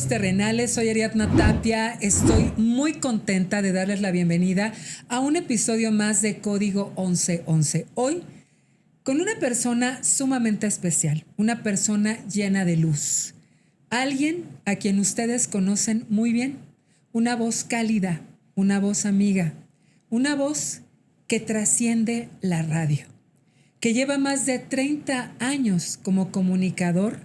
amigos terrenales, soy Ariadna Tapia. Estoy muy contenta de darles la bienvenida a un episodio más de Código 1111. Hoy con una persona sumamente especial, una persona llena de luz. Alguien a quien ustedes conocen muy bien, una voz cálida, una voz amiga, una voz que trasciende la radio, que lleva más de 30 años como comunicador,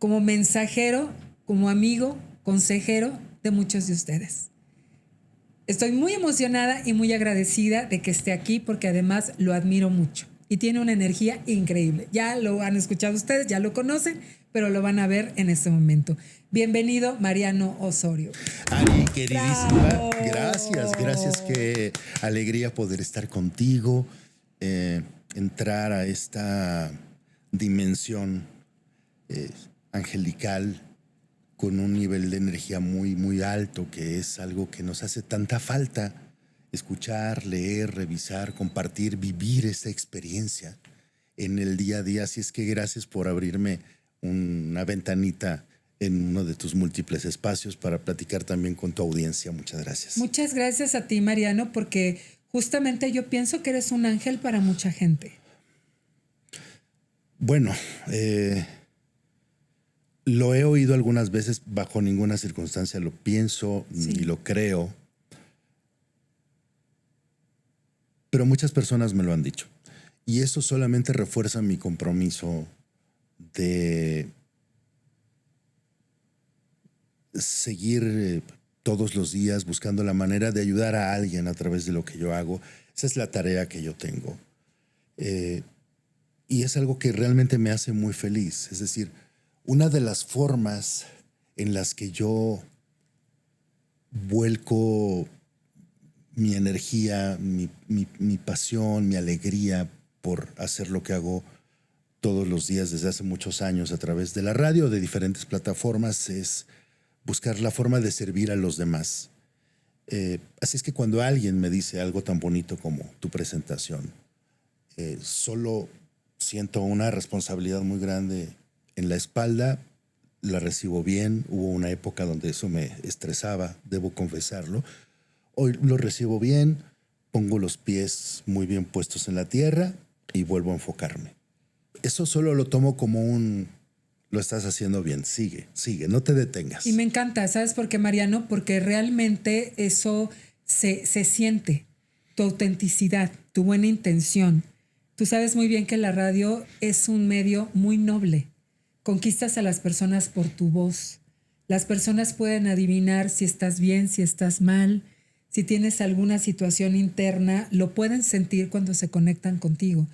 como mensajero, como amigo, consejero de muchos de ustedes. Estoy muy emocionada y muy agradecida de que esté aquí porque además lo admiro mucho y tiene una energía increíble. Ya lo han escuchado ustedes, ya lo conocen, pero lo van a ver en este momento. Bienvenido, Mariano Osorio. Ari, queridísima, ¡Bravo! gracias, qué alegría poder estar contigo, entrar a esta dimensión angelical con un nivel de energía muy, muy alto, que es algo que nos hace tanta falta, escuchar, leer, revisar, compartir, vivir esta experiencia en el día a día. Así es que gracias por abrirme una ventanita en uno de tus múltiples espacios para platicar también con tu audiencia. Muchas gracias. Muchas gracias a ti, Mariano, porque justamente yo pienso que eres un ángel para mucha gente. Bueno, lo he oído algunas veces, bajo ninguna circunstancia lo pienso ni lo creo, pero muchas personas me lo han dicho. Y eso solamente refuerza mi compromiso de seguir todos los días buscando la manera de ayudar a alguien a través de lo que yo hago. Esa es la tarea que yo tengo. Y es algo que realmente me hace muy feliz. Es decir, una de las formas en las que yo vuelco mi energía, mi pasión, mi alegría por hacer lo que hago todos los días desde hace muchos años a través de la radio, de diferentes plataformas, es buscar la forma de servir a los demás. Así es que cuando alguien me dice algo tan bonito como tu presentación, solo siento una responsabilidad muy grande en la espalda, la recibo bien. Hubo una época donde eso me estresaba, debo confesarlo. Hoy lo recibo bien, pongo los pies muy bien puestos en la tierra y vuelvo a enfocarme. Eso solo lo tomo como lo estás haciendo bien, sigue, no te detengas. Y me encanta, ¿sabes por qué, Mariano? Porque realmente eso se siente, tu autenticidad, tu buena intención. Tú sabes muy bien que la radio es un medio muy noble. Conquistas a las personas por tu voz. Las personas pueden adivinar si estás bien, si estás mal, si tienes alguna situación interna, lo pueden sentir cuando se conectan contigo.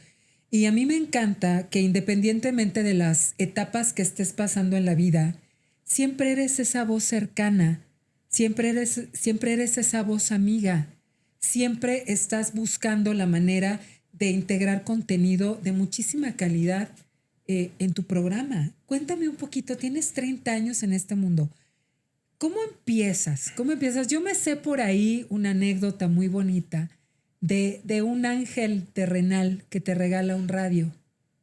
Y a mí me encanta que independientemente de las etapas que estés pasando en la vida, siempre eres esa voz cercana, siempre eres esa voz amiga, siempre estás buscando la manera de integrar contenido de muchísima calidad en tu programa. Cuéntame un poquito, tienes 30 años en este mundo. ¿Cómo empiezas? Yo me sé por ahí una anécdota muy bonita de un ángel terrenal que te regala un radio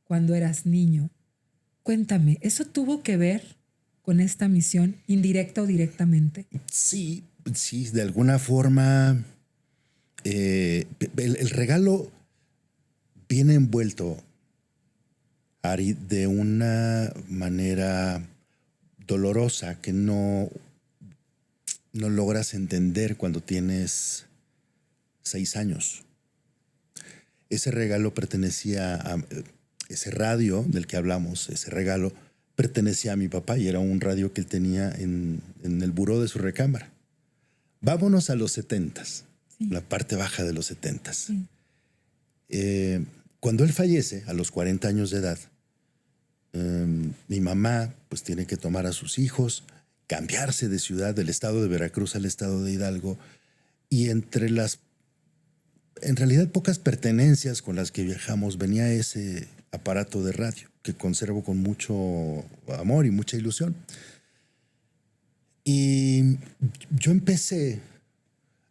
cuando eras niño. Cuéntame, ¿eso tuvo que ver con esta misión, indirecta o directamente? Sí, de alguna forma el regalo viene envuelto, Ari, de una manera dolorosa que no logras entender cuando tienes 6 años. Ese regalo pertenecía a ese radio del que hablamos, ese regalo pertenecía a mi papá y era un radio que él tenía en el buró de su recámara. Vámonos a los 70s, sí. La parte baja de los 70s. Sí. Cuando él fallece a los 40 años de edad, mi mamá pues tiene que tomar a sus hijos, cambiarse de ciudad, del estado de Veracruz al estado de Hidalgo, y entre las en realidad pocas pertenencias con las que viajamos venía ese aparato de radio que conservo con mucho amor y mucha ilusión. Y yo empecé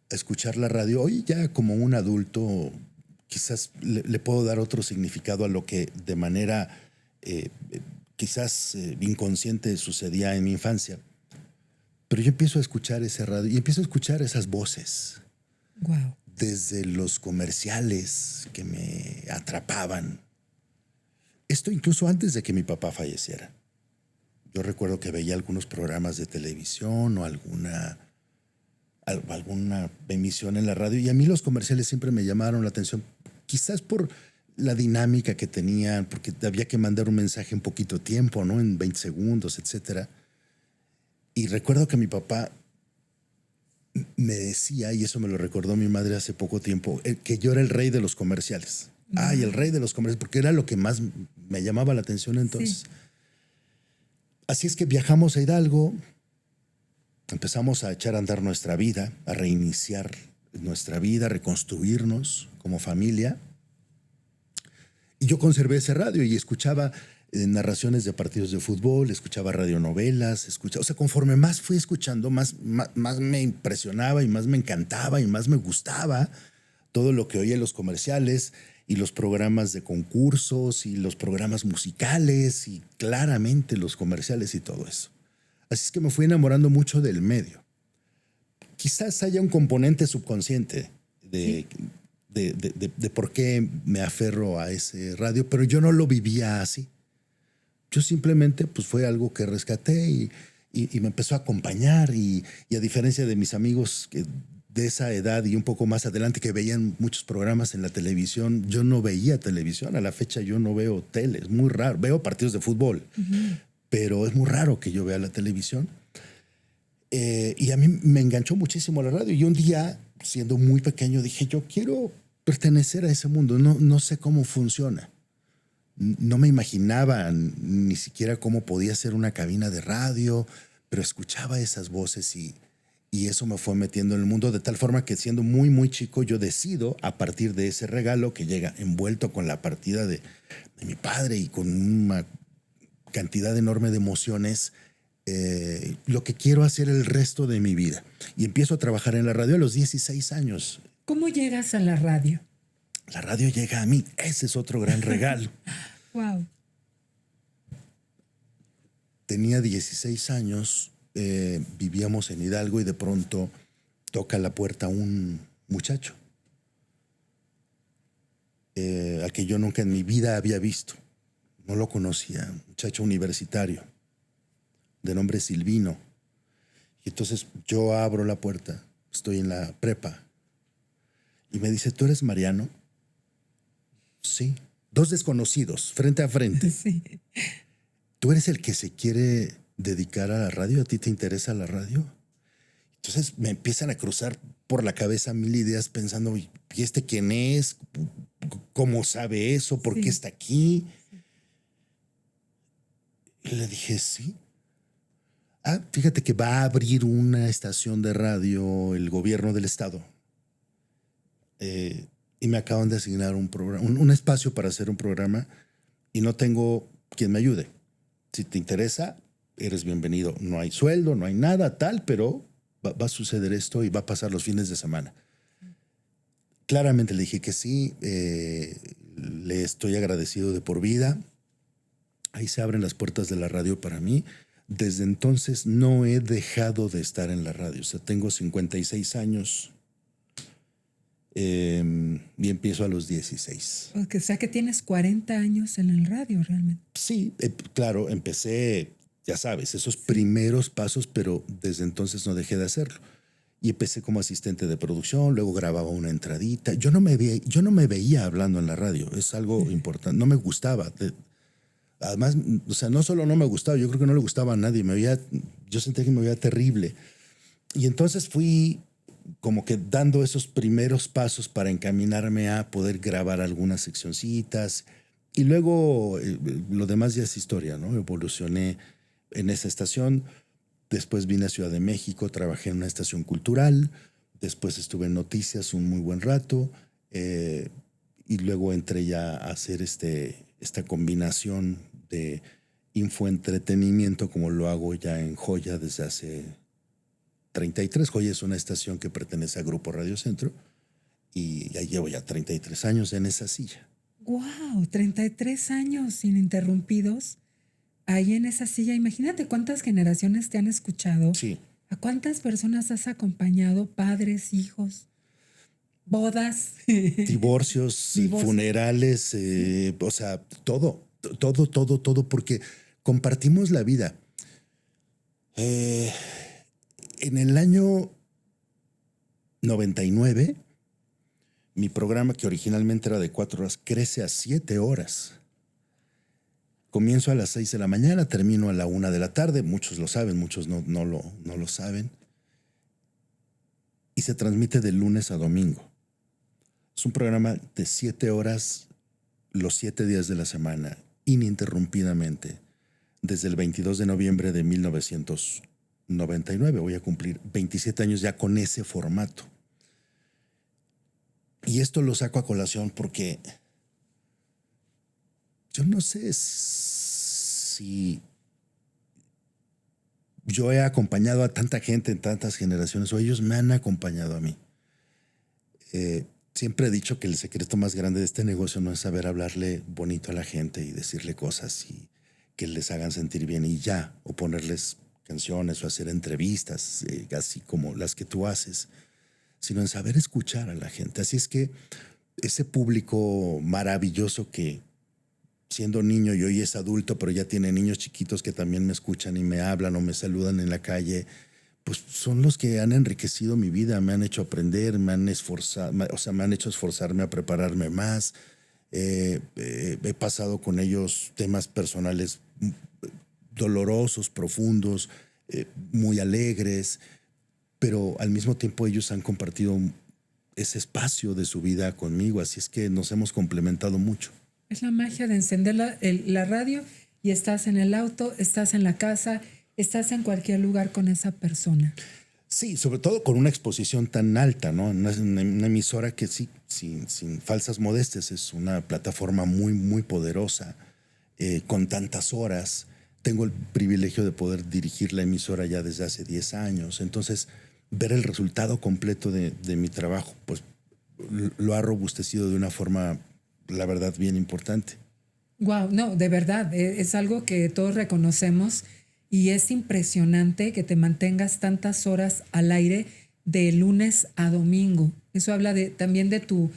a escuchar la radio hoy ya como un adulto. Quizás le puedo dar otro significado a lo que de manera quizás inconsciente sucedía en mi infancia. Pero yo empiezo a escuchar ese radio y empiezo a escuchar esas voces. Wow. Desde los comerciales que me atrapaban. Esto incluso antes de que mi papá falleciera. Yo recuerdo que veía algunos programas de televisión o alguna emisión en la radio y a mí los comerciales siempre me llamaron la atención, quizás por la dinámica que tenían, porque había que mandar un mensaje en poquito tiempo, ¿no? En 20 segundos, etcétera. Y recuerdo que mi papá me decía, y eso me lo recordó mi madre hace poco tiempo, que yo era el rey de los comerciales. Ay, el rey de los comerciales, porque era lo que más me llamaba la atención entonces. Sí. Así es que viajamos a Hidalgo, empezamos a echar a andar nuestra vida, a reiniciar nuestra vida, a reconstruirnos como familia. Y yo conservé ese radio y escuchaba narraciones de partidos de fútbol, escuchaba radionovelas, o sea, conforme más fui escuchando, más me impresionaba y más me encantaba y más me gustaba todo lo que oía en los comerciales y los programas de concursos y los programas musicales y claramente los comerciales y todo eso. Así es que me fui enamorando mucho del medio. Quizás haya un componente subconsciente de por qué me aferro a ese radio, pero yo no lo vivía así. Yo simplemente pues fue algo que rescaté y me empezó a acompañar y a diferencia de mis amigos de esa edad y un poco más adelante que veían muchos programas en la televisión, yo no veía televisión. A la fecha yo no veo tele, es muy raro. Veo partidos de fútbol, pero es muy raro que yo vea la televisión. Y a mí me enganchó muchísimo la radio y un día, siendo muy pequeño, dije, yo quiero pertenecer a ese mundo, no sé cómo funciona. No me imaginaba ni siquiera cómo podía ser una cabina de radio, pero escuchaba esas voces y eso me fue metiendo en el mundo de tal forma que siendo muy, muy chico yo decido a partir de ese regalo que llega envuelto con la partida de mi padre y con una cantidad enorme de emociones, lo que quiero hacer el resto de mi vida. Y empiezo a trabajar en la radio a los 16 años. ¿Cómo llegas a la radio? La radio llega a mí. Ese es otro gran regalo. Wow. Tenía 16 años, vivíamos en Hidalgo y de pronto toca la puerta un muchacho al que yo nunca en mi vida había visto. No lo conocía, un muchacho universitario de nombre Silvino. Y entonces yo abro la puerta, estoy en la prepa y me dice, ¿tú eres Mariano? Sí. Dos desconocidos, frente a frente. Sí. ¿Tú eres el que se quiere dedicar a la radio? ¿A ti te interesa la radio? Entonces me empiezan a cruzar por la cabeza mil ideas pensando, ¿y este quién es? ¿Cómo sabe eso? ¿Por qué está aquí? Y le dije, sí. Fíjate que va a abrir una estación de radio el gobierno del estado. Y me acaban de asignar un programa, un espacio para hacer un programa y no tengo quien me ayude. Si te interesa, eres bienvenido. No hay sueldo, no hay nada tal, pero va a suceder esto y va a pasar los fines de semana. Claramente le dije que sí, le estoy agradecido de por vida. Ahí se abren las puertas de la radio para mí. Desde entonces no he dejado de estar en la radio. O sea, tengo 56 años. Y empiezo a los 16. O sea que tienes 40 años en el radio realmente. Sí, claro, empecé, ya sabes, esos primeros pasos, pero desde entonces no dejé de hacerlo. Y empecé como asistente de producción, luego grababa una entradita. Yo no me veía hablando en la radio, es algo importante, no me gustaba. Además, o sea, no solo no me gustaba, yo creo que no le gustaba a nadie, yo sentía que me veía terrible. Y entonces fui como que dando esos primeros pasos para encaminarme a poder grabar algunas seccioncitas y luego lo demás ya es historia, ¿no? Evolucioné en esa estación, después vine a Ciudad de México, trabajé en una estación cultural, después estuve en Noticias un muy buen rato y luego entré ya a hacer esta combinación de infoentretenimiento como lo hago ya en Joya desde hace 33. Joya es una estación que pertenece a Grupo Radio Centro y ya llevo ya 33 años en esa silla. ¡Wow! 33 años ininterrumpidos ahí en esa silla. Imagínate cuántas generaciones te han escuchado sí. ¿A cuántas personas has acompañado? Padres, hijos, bodas, Divorcios, divorcios. funerales, o sea, todo, porque compartimos la vida. En el año 99, mi programa, que originalmente era de 4 horas, crece a 7 horas. Comienzo a las 6 de la mañana, termino a la 1 de la tarde. Muchos lo saben, muchos no lo saben. Y se transmite de lunes a domingo. Es un programa de 7 horas, los 7 días de la semana, ininterrumpidamente, desde el 22 de noviembre de 1999. Voy a cumplir 27 años ya con ese formato. Y esto lo saco a colación porque yo no sé si yo he acompañado a tanta gente en tantas generaciones o ellos me han acompañado a mí. Siempre he dicho que el secreto más grande de este negocio no es saber hablarle bonito a la gente y decirle cosas y que les hagan sentir bien y ya, o ponerles canciones o hacer entrevistas, así como las que tú haces, sino en saber escuchar a la gente. Así es que ese público maravilloso que siendo niño y hoy es adulto, pero ya tiene niños chiquitos que también me escuchan y me hablan o me saludan en la calle, pues son los que han enriquecido mi vida, me han hecho aprender, me han esforzado, o sea, me han hecho esforzarme a prepararme más. He pasado con ellos temas personales dolorosos, profundos, muy alegres, pero al mismo tiempo ellos han compartido ese espacio de su vida conmigo, así es que nos hemos complementado mucho. Es la magia de encender la radio y estás en el auto, estás en la casa, estás en cualquier lugar con esa persona. Sí, sobre todo con una exposición tan alta, ¿no? Una emisora que sí, sin falsas modestias, es una plataforma muy poderosa, con tantas horas. Tengo el privilegio de poder dirigir la emisora ya desde hace 10 años. Entonces, ver el resultado completo de mi trabajo, pues lo ha robustecido de una forma, la verdad, bien importante. Wow, no, de verdad, es algo que todos reconocemos y es impresionante que te mantengas tantas horas al aire de lunes a domingo. Eso habla también de tu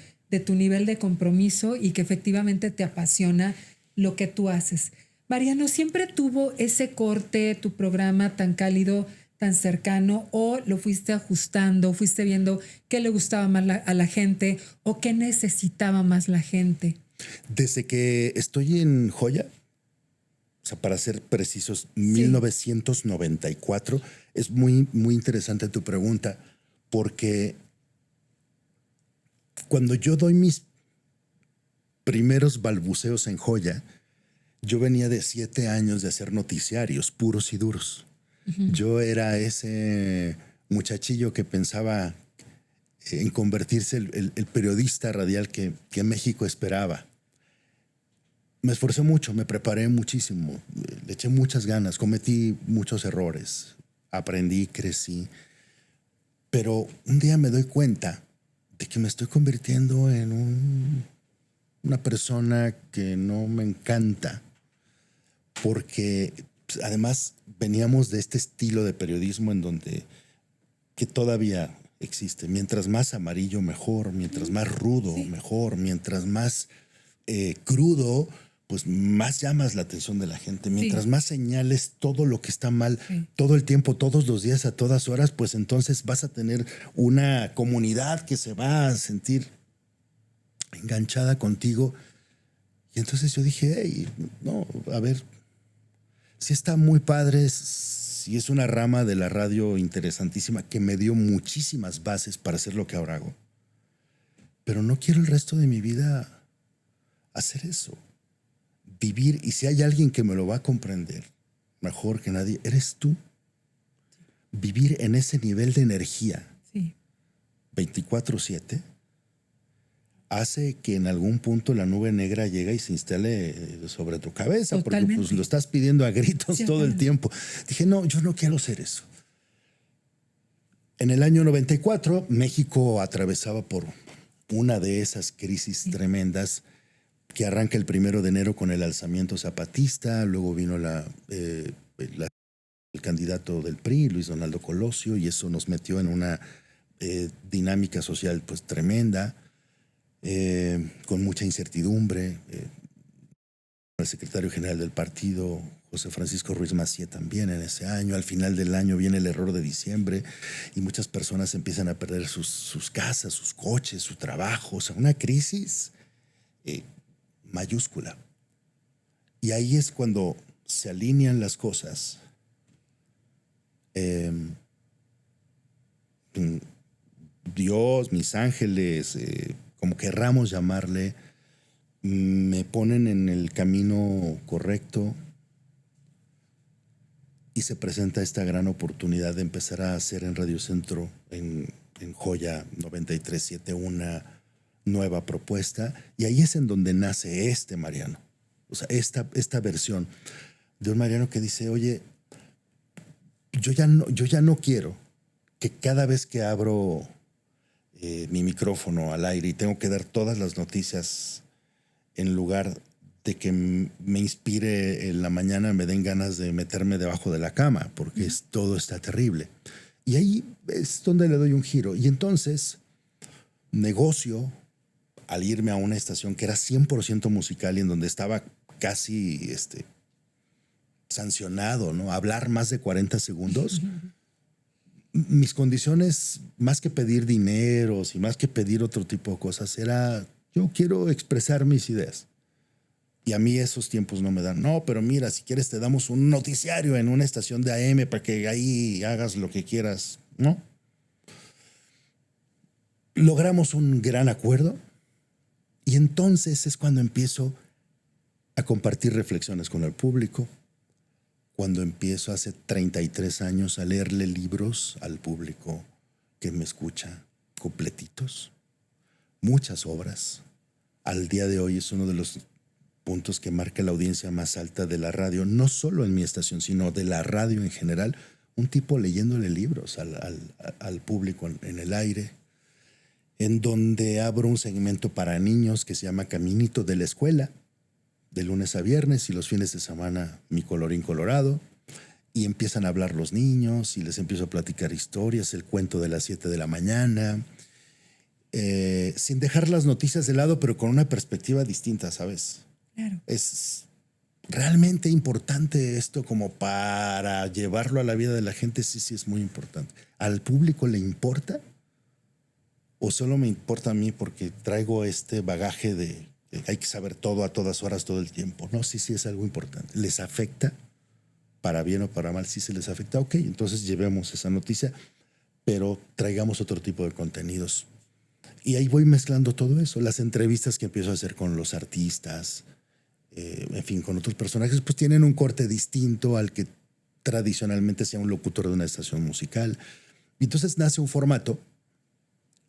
nivel de compromiso y que efectivamente te apasiona lo que tú haces. Mariano, ¿siempre tuvo ese corte, tu programa tan cálido, tan cercano, o lo fuiste ajustando, fuiste viendo qué le gustaba más a la gente o qué necesitaba más la gente? Desde que estoy en Joya, o sea, para ser precisos, Sí. 1994, es muy interesante tu pregunta, porque cuando yo doy mis primeros balbuceos en Joya, yo venía de 7 años de hacer noticiarios puros y duros. Yo era ese muchachillo que pensaba en convertirse el periodista radial que México esperaba. Me esforcé mucho, me preparé muchísimo, le eché muchas ganas, cometí muchos errores, aprendí, crecí, pero un día me doy cuenta de que me estoy convirtiendo en una persona que no me encanta, porque pues, además veníamos de este estilo de periodismo en donde que todavía existe. Mientras más amarillo, mejor. Mientras más rudo, sí, mejor. Mientras más crudo, pues más llamas la atención de la gente. Mientras sí, más señales todo lo que está mal, sí, todo el tiempo, todos los días, a todas horas, pues entonces vas a tener una comunidad que se va a sentir enganchada contigo. Y entonces yo dije, hey, no, a ver, sí está muy padre, sí es una rama de la radio interesantísima que me dio muchísimas bases para hacer lo que ahora hago. Pero no quiero el resto de mi vida hacer eso. Vivir, y si hay alguien que me lo va a comprender mejor que nadie, eres tú. Vivir en ese nivel de energía, sí, 24/7, hace que en algún punto la nube negra llegue y se instale sobre tu cabeza. Totalmente. Porque pues, lo estás pidiendo a gritos, sí, todo el tiempo. Dije, no, yo no quiero hacer eso. En el año 94, México atravesaba por una de esas crisis, sí, tremendas, que arranca el 1 de enero con el alzamiento zapatista, luego vino la el candidato del PRI, Luis Donaldo Colosio, y eso nos metió en una dinámica social pues tremenda, con mucha incertidumbre. El secretario general del partido, José Francisco Ruiz Massieu, también en ese año. Al final del año viene el error de diciembre y muchas personas empiezan a perder sus casas, sus coches, su trabajo. O sea, una crisis mayúscula. Y ahí es cuando se alinean las cosas. Dios, mis ángeles, como querramos llamarle, me ponen en el camino correcto y se presenta esta gran oportunidad de empezar a hacer en Radio Centro, en Joya 93.7, una nueva propuesta. Y ahí es en donde nace Mariano. O sea, esta versión de un Mariano que dice, oye, yo ya no quiero que cada vez que abro mi micrófono al aire y tengo que dar todas las noticias, en lugar de que me inspire en la mañana, me den ganas de meterme debajo de la cama, porque todo está terrible. Y ahí es donde le doy un giro. Y entonces negocio, al irme a una estación que era 100% musical y en donde estaba casi sancionado, ¿no? Hablar más de 40 segundos. Mis condiciones, más que pedir dineros y más que pedir otro tipo de cosas, era... Yo quiero expresar mis ideas. Y a mí esos tiempos no me dan. No, pero mira, si quieres te damos un noticiario en una estación de AM para que ahí hagas lo que quieras. No. Logramos un gran acuerdo y entonces es cuando empiezo a compartir reflexiones con el público, cuando empiezo hace 33 años a leerle libros al público que me escucha completitos, muchas obras. Al día de hoy es uno de los puntos que marca la audiencia más alta de la radio, no solo en mi estación, sino de la radio en general. Un tipo leyéndole libros al público en el aire, en donde abro un segmento para niños que se llama Caminito de la Escuela, de lunes a viernes, y los fines de semana Mi Colorín Colorado, y empiezan a hablar los niños y les empiezo a platicar historias, el cuento de las 7 de la mañana, sin dejar las noticias de lado, pero con una perspectiva distinta, ¿sabes? Claro. Es realmente importante esto como para llevarlo a la vida de la gente. Sí, es muy importante. ¿Al público le importa? ¿O solo me importa a mí porque traigo este bagaje de hay que saber todo a todas horas, todo el tiempo? No, sí es algo importante. ¿Les afecta? Para bien o para mal, sí se les afecta. Ok, entonces llevemos esa noticia, pero traigamos otro tipo de contenidos. Y ahí voy mezclando todo eso. Las entrevistas que empiezo a hacer con los artistas, en fin, con otros personajes, pues tienen un corte distinto al que tradicionalmente sea un locutor de una estación musical. Y entonces nace un formato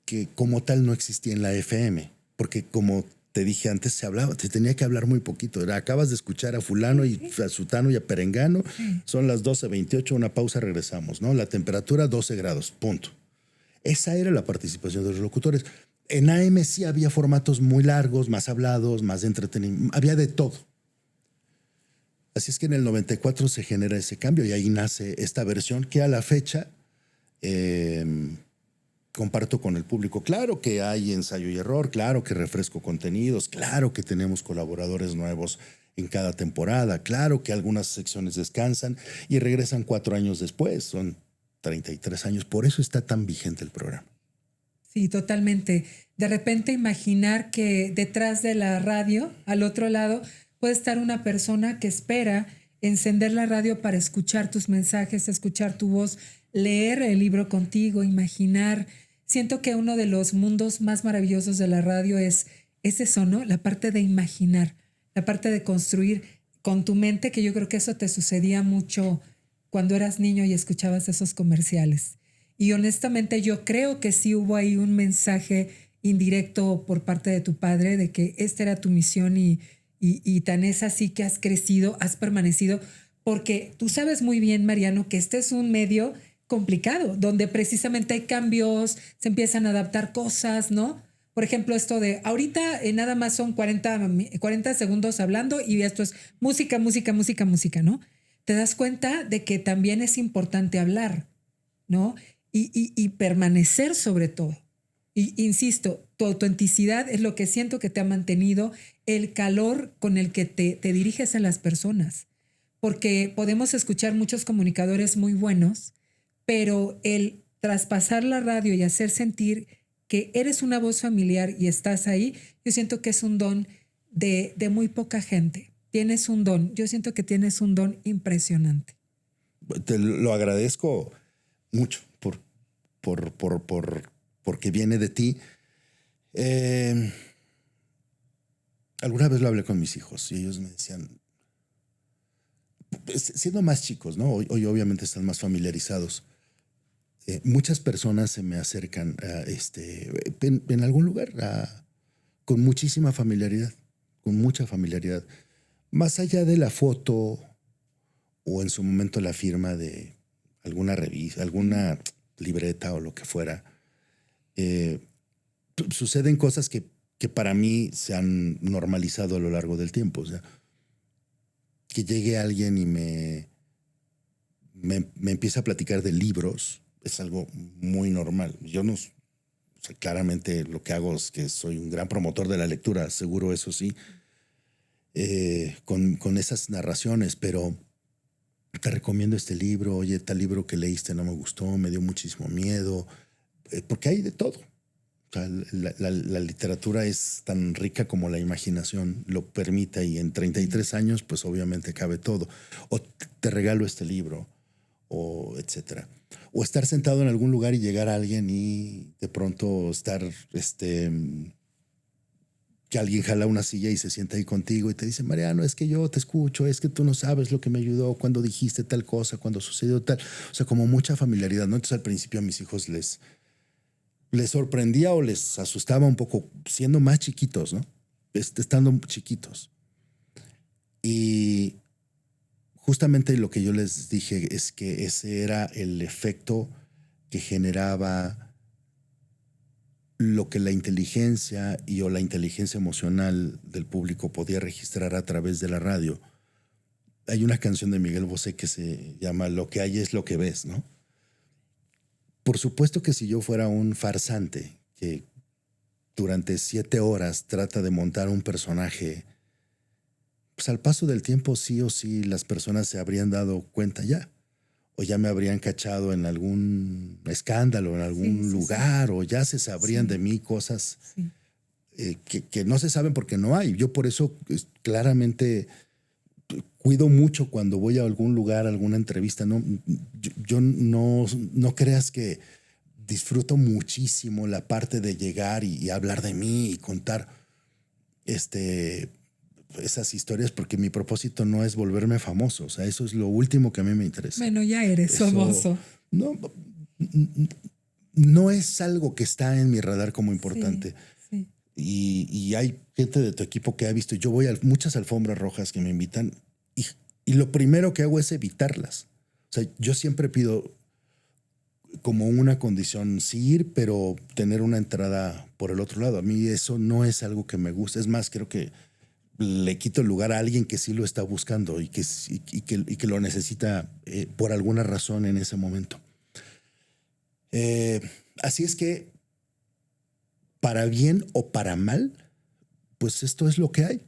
que como tal no existía en la FM, porque como te dije antes, se tenía que hablar muy poquito. Acabas de escuchar a fulano y a sutano y a perengano, son las 12:28, una pausa, regresamos, ¿no? La temperatura 12 grados, punto. Esa era la participación de los locutores. En AM sí había formatos muy largos, más hablados, más de entretenimiento, había de todo. Así es que en el 94 se genera ese cambio y ahí nace esta versión que a la fecha comparto con el público. Claro que hay ensayo y error, claro que refresco contenidos, claro que tenemos colaboradores nuevos en cada temporada, claro que algunas secciones descansan y regresan 4 años después, son 33 años, por eso está tan vigente el programa. Sí, totalmente. De repente imaginar que detrás de la radio, al otro lado, puede estar una persona que espera encender la radio para escuchar tus mensajes, escuchar tu voz, leer el libro contigo, imaginar. Siento que uno de los mundos más maravillosos de la radio es eso, ¿no? La parte de imaginar, la parte de construir con tu mente, que yo creo que eso te sucedía mucho cuando eras niño y escuchabas esos comerciales. Y honestamente yo creo que sí hubo ahí un mensaje indirecto por parte de tu padre de que esta era tu misión y tan es así que has crecido, has permanecido, porque tú sabes muy bien, Mariano, que este es un medio complicado, donde precisamente hay cambios, se empiezan a adaptar cosas, ¿no? Por ejemplo, esto de ahorita nada más son 40 segundos hablando y esto es música, ¿no? te das cuenta de que también es importante hablar, ¿no? Y permanecer sobre todo. Y insisto, tu autenticidad es lo que siento que te ha mantenido, el calor con el que te diriges a las personas. Porque podemos escuchar muchos comunicadores muy buenos, pero el traspasar la radio y hacer sentir que eres una voz familiar y estás ahí, yo siento que es un don de muy poca gente. Tienes un don. Yo siento que tienes un don impresionante. Te lo agradezco mucho porque viene de ti. Alguna vez lo hablé con mis hijos y ellos me decían, siendo más chicos, ¿no? Hoy obviamente están más familiarizados. Muchas personas se me acercan en algún lugar con muchísima familiaridad, con mucha familiaridad. Más allá de la foto o en su momento la firma de alguna revista, alguna libreta o lo que fuera, suceden cosas que para mí se han normalizado a lo largo del tiempo. O sea, que llegue alguien y me empieza a platicar de libros es algo muy normal. Yo no, o sea, claramente lo que hago es que soy un gran promotor de la lectura, seguro eso sí, con esas narraciones, pero te recomiendo este libro, oye, tal libro que leíste no me gustó, me dio muchísimo miedo, porque hay de todo. O sea, la literatura es tan rica como la imaginación lo permita y en 33 años pues obviamente cabe todo. O te regalo este libro, o etcétera. O estar sentado en algún lugar y llegar a alguien y de pronto estar, que alguien jala una silla y se sienta ahí contigo y te dice, Mariano, es que yo te escucho, es que tú no sabes lo que me ayudó cuando dijiste tal cosa, cuando sucedió tal. O sea, como mucha familiaridad, ¿no? Entonces al principio a mis hijos les sorprendía o les asustaba un poco siendo más chiquitos, ¿no? Estando chiquitos. Y justamente lo que yo les dije es que ese era el efecto que generaba lo que la inteligencia o la inteligencia emocional del público podía registrar a través de la radio. Hay una canción de Miguel Bosé que se llama Lo que hay es lo que ves, ¿no? Por supuesto que si yo fuera un farsante que durante 7 horas trata de montar un personaje, pues al paso del tiempo sí o sí las personas se habrían dado cuenta ya, o ya me habrían cachado en algún escándalo, en algún lugar, o ya se sabrían de mí cosas que no se saben porque no hay. Yo por eso claramente cuido mucho cuando voy a algún lugar, a alguna entrevista. No, yo no creas que disfruto muchísimo la parte de llegar y hablar de mí y contar esas historias, porque mi propósito no es volverme famoso. O sea, eso es lo último que a mí me interesa. Bueno, ya eres famoso. No es algo que está en mi radar como importante. Sí. Y hay gente de tu equipo que ha visto, yo voy a muchas alfombras rojas que me invitan y lo primero que hago es evitarlas. O sea, yo siempre pido como una condición sí ir, pero tener una entrada por el otro lado. A mí eso no es algo que me gusta. Es más, creo que le quito el lugar a alguien que sí lo está buscando y que lo necesita por alguna razón en ese momento. Así es que, para bien o para mal, pues esto es lo que hay.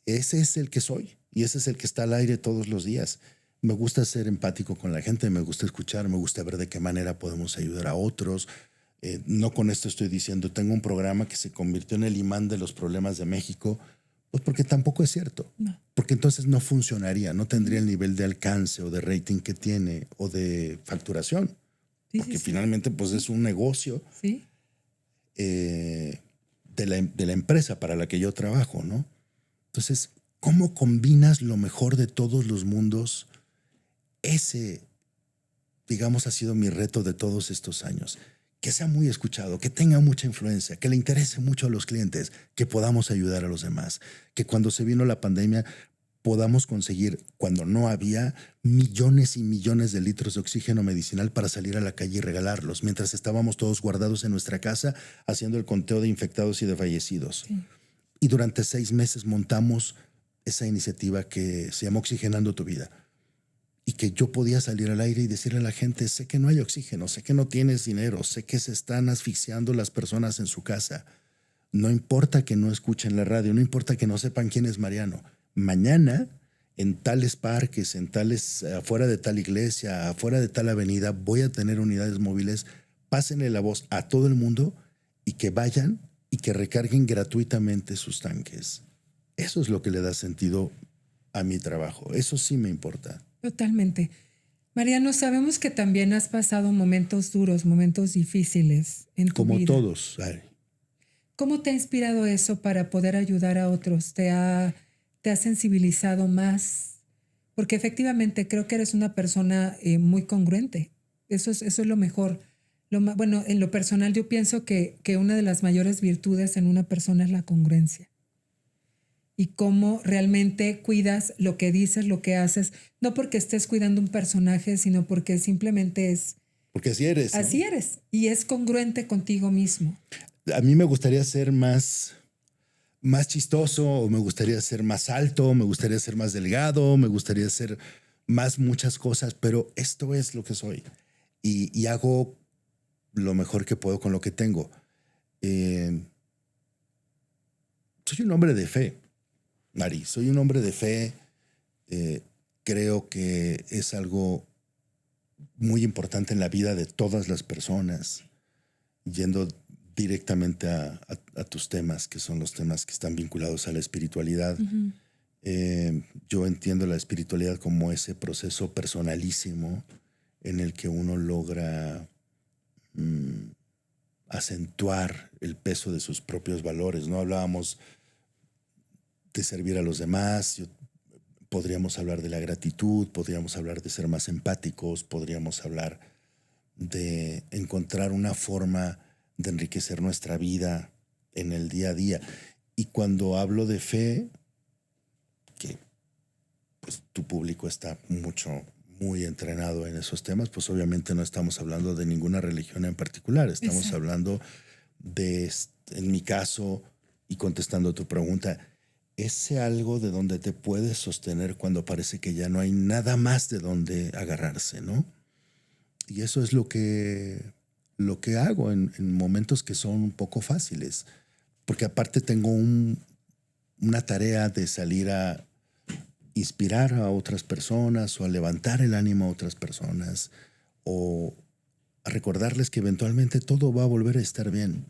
Ese es el que soy y ese es el que está al aire todos los días. Me gusta ser empático con la gente, me gusta escuchar, me gusta ver de qué manera podemos ayudar a otros. No con esto estoy diciendo, tengo un programa que se convirtió en el imán de los problemas de México, pues porque tampoco es cierto. No. Porque entonces no funcionaría, no tendría el nivel de alcance o de rating que tiene o de facturación. Sí, porque finalmente pues es un negocio de la empresa para la que yo trabajo, ¿no? Entonces, ¿cómo combinas lo mejor de todos los mundos? Ese, digamos, ha sido mi reto de todos estos años. Que sea muy escuchado, que tenga mucha influencia, que le interese mucho a los clientes, que podamos ayudar a los demás, que cuando se vino la pandemia podamos conseguir, cuando no había, millones y millones de litros de oxígeno medicinal para salir a la calle y regalarlos, mientras estábamos todos guardados en nuestra casa haciendo el conteo de infectados y de fallecidos. Sí. Y durante 6 meses montamos esa iniciativa que se llama Oxigenando tu Vida. y que yo podía salir al aire y decirle a la gente, sé que no hay oxígeno, sé que no tienes dinero, sé que se están asfixiando las personas en su casa. No importa que no escuchen la radio, no importa que no sepan quién es Mariano. Mañana, en tales parques, en tales, afuera de tal iglesia, afuera de tal avenida, voy a tener unidades móviles. Pásenle la voz a todo el mundo y que vayan y que recarguen gratuitamente sus tanques. Eso es lo que le da sentido a mi trabajo. Eso sí me importa. Totalmente. Mariano, sabemos que también has pasado momentos duros, momentos difíciles en tu Como vida. todos. Ay. ¿Cómo te ha inspirado eso para poder ayudar a otros? ¿Te ha sensibilizado más? Porque efectivamente creo que eres una persona muy congruente. Eso es lo mejor. Bueno, en lo personal yo pienso que una de las mayores virtudes en una persona es la congruencia. Y cómo realmente cuidas lo que dices, lo que haces, no porque estés cuidando un personaje, sino porque simplemente es... Porque así eres, ¿no? Así eres. Y es congruente contigo mismo. A mí me gustaría ser más chistoso, o me gustaría ser más alto, me gustaría ser más delgado, me gustaría ser más muchas cosas, pero esto es lo que soy. Y hago lo mejor que puedo con lo que tengo. Soy un hombre de fe, Mari, soy un hombre de fe. Creo que es algo muy importante en la vida de todas las personas, yendo directamente a tus temas, que son los temas que están vinculados a la espiritualidad. Uh-huh. Yo entiendo la espiritualidad como ese proceso personalísimo en el que uno logra acentuar el peso de sus propios valores. No hablábamos de servir a los demás, podríamos hablar de la gratitud, podríamos hablar de ser más empáticos, podríamos hablar de encontrar una forma de enriquecer nuestra vida en el día a día. Y cuando hablo de fe, que pues tu público está muy entrenado en esos temas, pues obviamente no estamos hablando de ninguna religión en particular, estamos Exacto. hablando de, en mi caso, y contestando tu pregunta, ese algo de donde te puedes sostener cuando parece que ya no hay nada más de donde agarrarse, ¿no? Y eso es lo que hago en momentos que son un poco fáciles, porque aparte tengo una tarea de salir a inspirar a otras personas o a levantar el ánimo a otras personas o a recordarles que eventualmente todo va a volver a estar bien,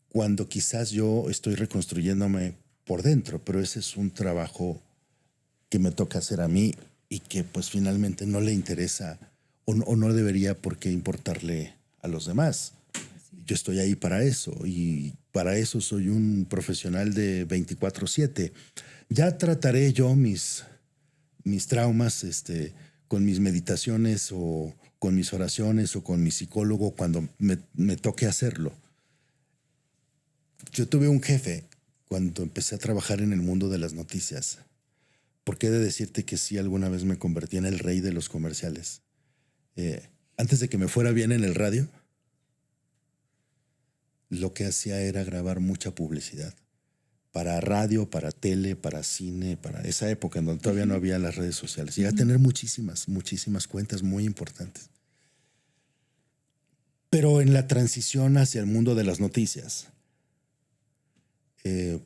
cuando quizás yo estoy reconstruyéndome por dentro, pero ese es un trabajo que me toca hacer a mí y que pues finalmente no le interesa o no debería por qué importarle a los demás. Yo estoy ahí para eso y para eso soy un profesional de 24/7. Ya trataré yo mis traumas con mis meditaciones o con mis oraciones o con mi psicólogo cuando me toque hacerlo. Yo tuve un jefe cuando empecé a trabajar en el mundo de las noticias, porque he de decirte que sí, alguna vez me convertí en el rey de los comerciales. Antes de que me fuera bien en el radio, lo que hacía era grabar mucha publicidad. Para radio, para tele, para cine, para esa época en donde todavía no había las redes sociales. Llegué a tener muchísimas cuentas muy importantes. Pero en la transición hacia el mundo de las noticias,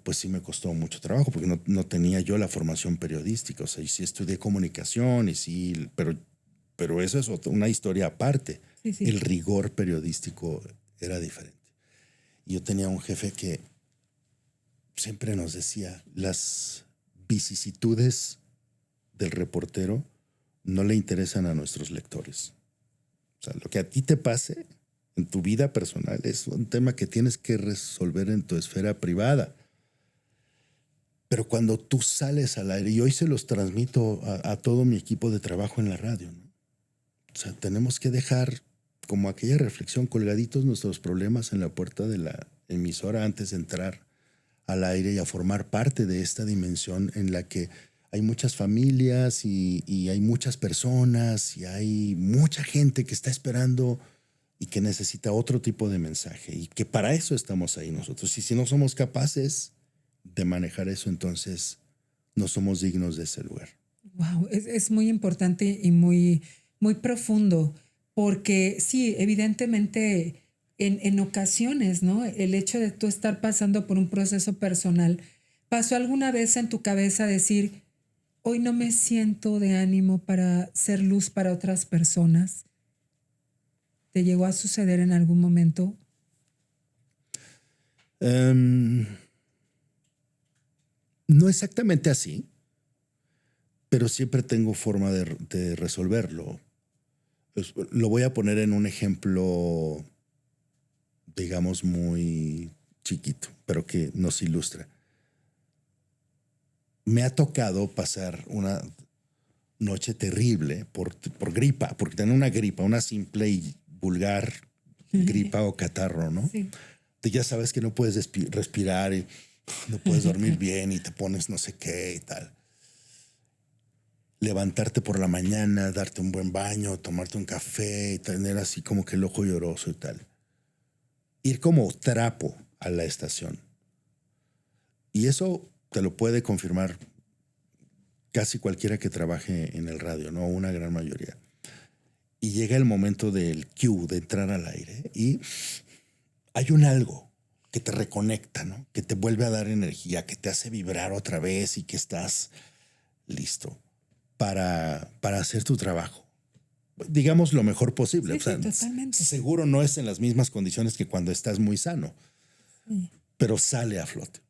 pues sí me costó mucho trabajo porque no tenía yo la formación periodística. O sea, y sí estudié comunicación y sí, pero eso es una historia aparte. Sí, sí. El rigor periodístico era diferente. Y yo tenía un jefe que siempre nos decía, las vicisitudes del reportero no le interesan a nuestros lectores. O sea, lo que a ti te pase en tu vida personal es un tema que tienes que resolver en tu esfera privada. Pero cuando tú sales al aire, y hoy se los transmito a todo mi equipo de trabajo en la radio, ¿no? O sea, tenemos que dejar como aquella reflexión, colgaditos nuestros problemas en la puerta de la emisora antes de entrar al aire y a formar parte de esta dimensión en la que hay muchas familias y hay muchas personas y hay mucha gente que está esperando y que necesita otro tipo de mensaje y que para eso estamos ahí nosotros. Y si no somos capaces de manejar eso, entonces no somos dignos de ese lugar. Wow, es muy importante y muy, muy profundo, porque sí, evidentemente en ocasiones, ¿no? El hecho de tú estar pasando por un proceso personal, ¿pasó alguna vez en tu cabeza decir, hoy no me siento de ánimo para ser luz para otras personas? ¿Te llegó a suceder en algún momento? Em, no exactamente así, pero siempre tengo forma de resolverlo. Lo voy a poner en un ejemplo, digamos, muy chiquito, pero que nos ilustra. Me ha tocado pasar una noche terrible por gripa, porque tener una gripa, una simple y vulgar gripa o catarro, ¿no? Sí. Te ya sabes que no puedes respirar y no puedes dormir bien y te pones no sé qué y tal. Levantarte por la mañana, darte un buen baño, tomarte un café y tener así como que el ojo lloroso y tal. Ir como trapo a la estación. Y eso te lo puede confirmar casi cualquiera que trabaje en el radio, ¿no? Una gran mayoría. Y llega el momento del cue, de entrar al aire, y hay un algo que te reconecta, ¿no? Que te vuelve a dar energía, que te hace vibrar otra vez y que estás listo para hacer tu trabajo. Digamos lo mejor posible. Sí, O sea, sí, totalmente. seguro no es en las mismas condiciones que cuando estás muy sano, Sí. pero sale a flote.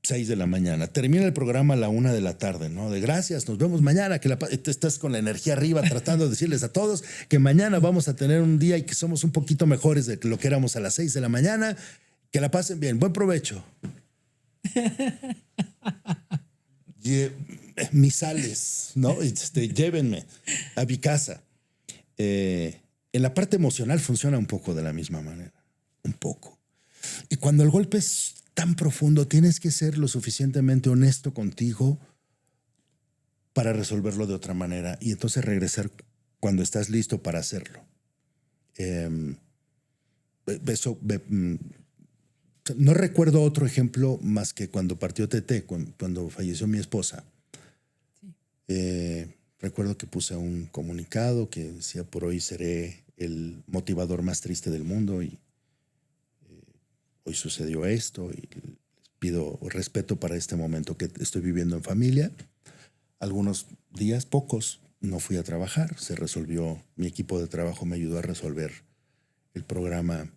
6 de la mañana. Termina el programa a la 1 de la tarde, ¿no? De gracias, nos vemos mañana. Que estás con la energía arriba tratando de decirles a todos que mañana vamos a tener un día y que somos un poquito mejores de lo que éramos a las 6 de la mañana. Que la pasen bien. Buen provecho. Mis sales, ¿no? Llévenme a mi casa. En la parte emocional funciona un poco de la misma manera. Un poco. Y cuando el golpe es tan profundo, tienes que ser lo suficientemente honesto contigo para resolverlo de otra manera y entonces regresar cuando estás listo para hacerlo. Eso, no recuerdo otro ejemplo más que cuando partió Tete, cuando falleció mi esposa. Recuerdo que puse un comunicado que decía: por hoy seré el motivador más triste del mundo y hoy sucedió esto y les pido respeto para este momento que estoy viviendo en familia. Algunos días, pocos, no fui a trabajar, se resolvió, mi equipo de trabajo me ayudó a resolver el programa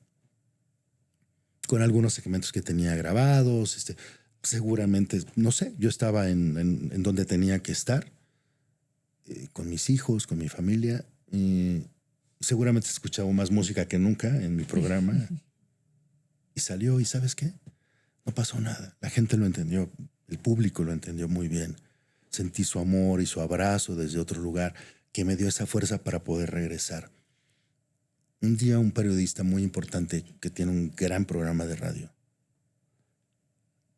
con algunos segmentos que tenía grabados. Seguramente, no sé, yo estaba en donde tenía que estar, con mis hijos, con mi familia. Seguramente escuchaba más música que nunca en mi programa. Y salió, y ¿sabes qué? No pasó nada. La gente lo entendió, el público lo entendió muy bien. Sentí su amor y su abrazo desde otro lugar que me dio esa fuerza para poder regresar. Un día un periodista muy importante que tiene un gran programa de radio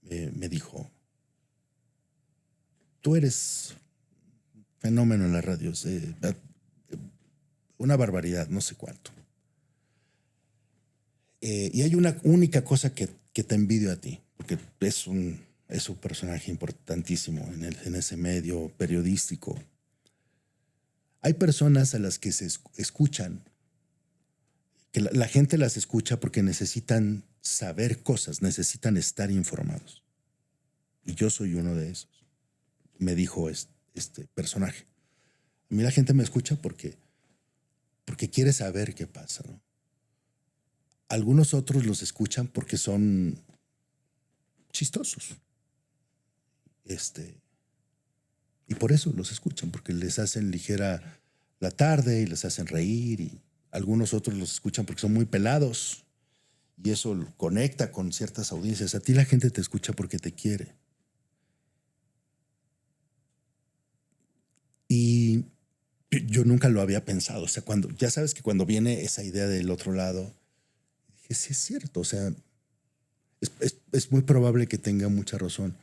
me dijo: tú eres fenómeno en las radios, una barbaridad, no sé cuánto. Y hay una única cosa que te envidio a ti, porque es un personaje importantísimo en ese medio periodístico. Hay personas a las que se escuchan, que la gente las escucha porque necesitan saber cosas, necesitan estar informados. Y yo soy uno de esos, me dijo este personaje. A mí la gente me escucha porque quiere saber qué pasa, ¿no? Algunos otros los escuchan porque son chistosos. Y por eso los escuchan, porque les hacen ligera la tarde y les hacen reír. Y algunos otros los escuchan porque son muy pelados y eso conecta con ciertas audiencias. A ti la gente te escucha porque te quiere. Y yo nunca lo había pensado. O sea, ya sabes que cuando viene esa idea del otro lado, dije, sí es cierto. O sea, es muy probable que tenga mucha razón,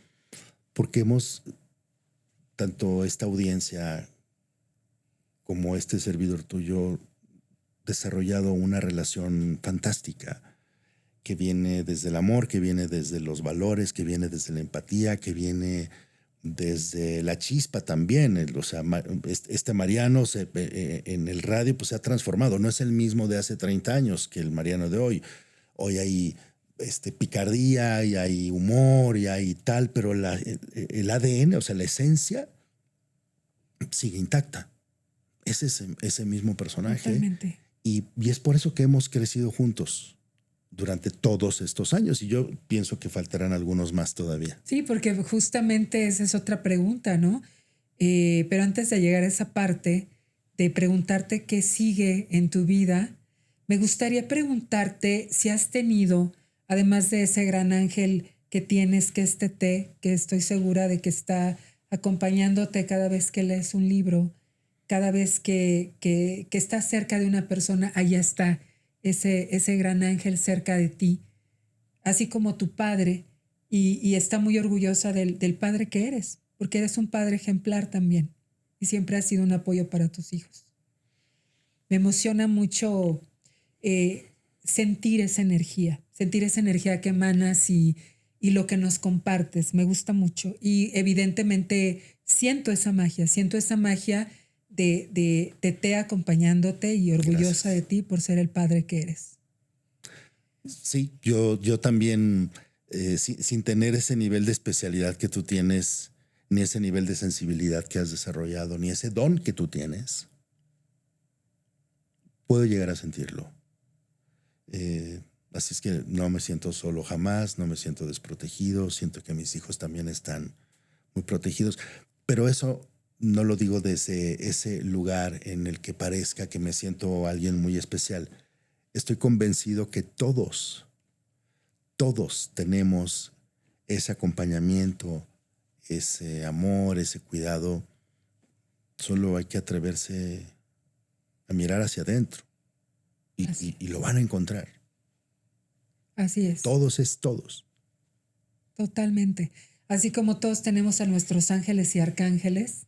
porque tanto esta audiencia como este servidor tuyo, desarrollado una relación fantástica que viene desde el amor, que viene desde los valores, que viene desde la empatía, que viene desde La Chispa también. O sea, este Mariano en el radio pues se ha transformado. No es el mismo de hace 30 años que el Mariano de hoy. Hoy hay picardía y hay humor y hay tal, pero el ADN, o sea, la esencia sigue intacta. Es ese mismo personaje. Totalmente. Y es por eso que hemos crecido juntos durante todos estos años. Y yo pienso que faltarán algunos más todavía. Sí, porque justamente esa es otra pregunta, ¿no? Pero antes de llegar a esa parte de preguntarte qué sigue en tu vida, me gustaría preguntarte si has tenido, además de ese gran ángel que tienes, que es Tete, que estoy segura de que está acompañándote cada vez que lees un libro, cada vez que estás cerca de una persona, allá está ese gran ángel cerca de ti, así como tu padre, y está muy orgullosa del padre que eres, porque eres un padre ejemplar también, y siempre has sido un apoyo para tus hijos. Me emociona mucho sentir esa energía que emanas y lo que nos compartes. Me gusta mucho. Y evidentemente siento esa magia de Tete acompañándote y orgullosa Gracias. de ti por ser el padre que eres. Sí, yo también, sin tener ese nivel de especialidad que tú tienes, ni ese nivel de sensibilidad que has desarrollado, ni ese don que tú tienes, puedo llegar a sentirlo. Así es que no me siento solo jamás, no me siento desprotegido, siento que mis hijos también están muy protegidos, pero eso no lo digo desde ese lugar en el que parezca que me siento alguien muy especial. Estoy convencido que todos tenemos ese acompañamiento, ese amor, ese cuidado. Solo hay que atreverse a mirar hacia adentro y lo van a encontrar. Así es. Todos es todos. Totalmente. Así como todos tenemos a nuestros ángeles y arcángeles,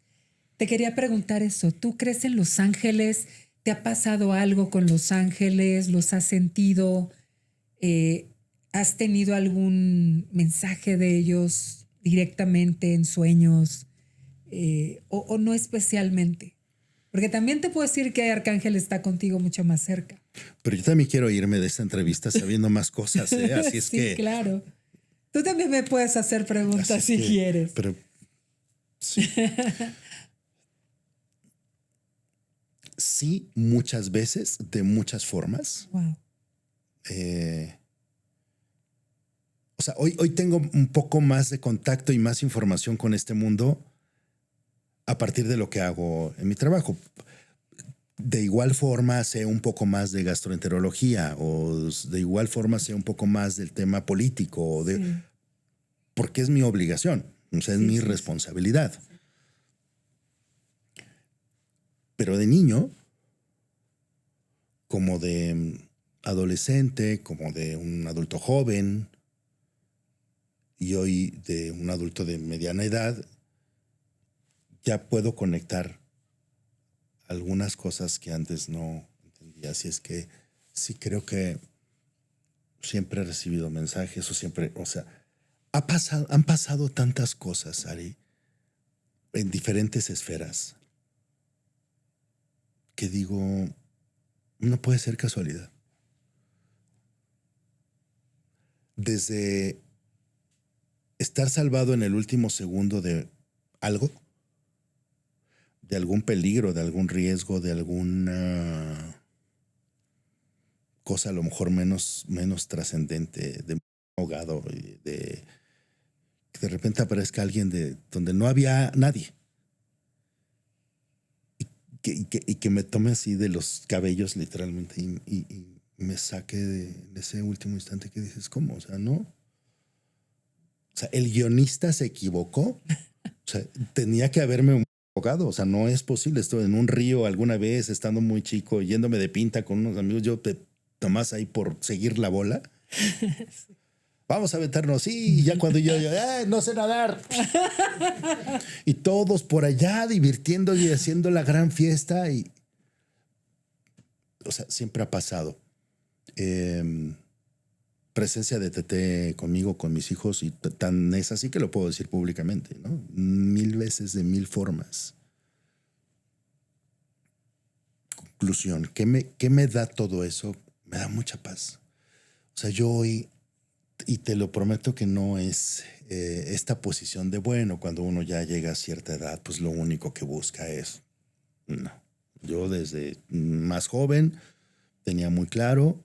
te quería preguntar eso. ¿Tú crees en los ángeles? ¿Te ha pasado algo con los ángeles? ¿Los has sentido? ¿Has tenido algún mensaje de ellos directamente en sueños? O no especialmente. Porque también te puedo decir que hay arcángel está contigo mucho más cerca. Pero yo también quiero irme de esta entrevista sabiendo más cosas, ¿eh? Así es sí, que... claro. Tú también me puedes hacer preguntas si quieres. Pero sí. Sí, muchas veces, de muchas formas. Wow. O sea, hoy tengo un poco más de contacto y más información con este mundo a partir de lo que hago en mi trabajo. De igual forma sé un poco más de gastroenterología o de igual forma sé un poco más del tema político, porque es mi obligación, o sea, es mi responsabilidad. Sí. Pero de niño, como de adolescente, como de un adulto joven y hoy de un adulto de mediana edad, ya puedo conectar algunas cosas que antes no entendía. Así es que sí creo que siempre he recibido mensajes o sea, han pasado tantas cosas, Ari, en diferentes esferas, que digo, no puede ser casualidad. Desde estar salvado en el último segundo de algo, de algún peligro, de algún riesgo, de alguna cosa a lo mejor menos trascendente, de ahogado, de que de repente aparezca alguien de donde no había nadie y que me tome así de los cabellos literalmente y me saque de ese último instante que dices, ¿cómo? O sea, no. O sea, el guionista se equivocó. O sea, tenía que haberme ahogado. O sea, no es posible. Estoy en un río alguna vez, estando muy chico, yéndome de pinta con unos amigos, yo nomás ahí por seguir la bola. Vamos a aventarnos, sí, y ya cuando yo no sé nadar. Y todos por allá divirtiendo y haciendo la gran fiesta. O sea, siempre ha pasado. presencia de Tete conmigo, con mis hijos, y tan es así que lo puedo decir públicamente, ¿no? 1000 veces, de 1000 formas. Conclusión, ¿qué me da todo eso? Me da mucha paz. O sea, yo hoy, y te lo prometo que no es esta posición de, bueno, cuando uno ya llega a cierta edad, pues lo único que busca es, no. Yo desde más joven tenía muy claro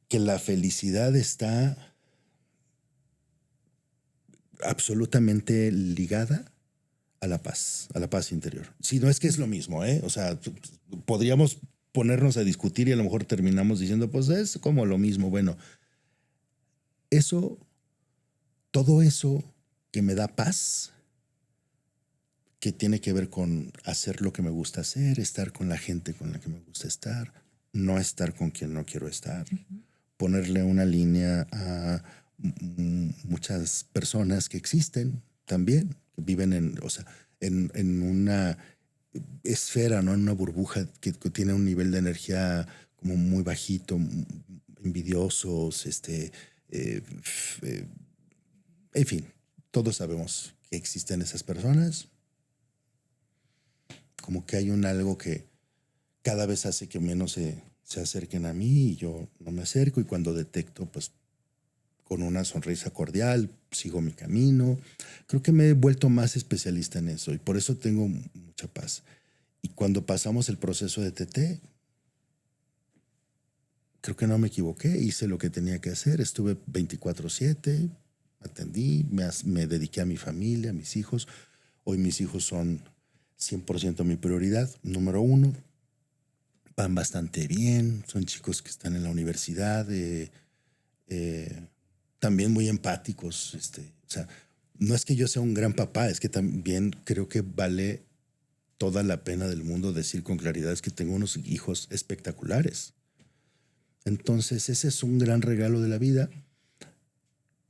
que la felicidad está absolutamente ligada a la paz interior. Si no es que es lo mismo, ¿eh? O sea, podríamos ponernos a discutir y a lo mejor terminamos diciendo, pues es como lo mismo. Bueno, eso, todo eso que me da paz, que tiene que ver con hacer lo que me gusta hacer, estar con la gente con la que me gusta estar, no estar con quien no quiero estar, ponerle una línea a muchas personas que existen también, que viven en una esfera, ¿no? En una burbuja que tiene un nivel de energía como muy bajito, envidiosos, en fin, todos sabemos que existen esas personas. Como que hay un algo que cada vez hace que menos se acerquen a mí y yo no me acerco, y cuando detecto, pues con una sonrisa cordial sigo mi camino. Creo que me he vuelto más especialista en eso y por eso tengo mucha paz. Y cuando pasamos el proceso de TT, creo que no me equivoqué, hice lo que tenía que hacer, estuve 24/7, atendí, me dediqué a mi familia, a mis hijos. Hoy mis hijos son 100% mi prioridad, número uno. Van bastante bien, son chicos que están en la universidad, también muy empáticos. O sea, no es que yo sea un gran papá, es que también creo que vale toda la pena del mundo decir con claridad es que tengo unos hijos espectaculares. Entonces ese es un gran regalo de la vida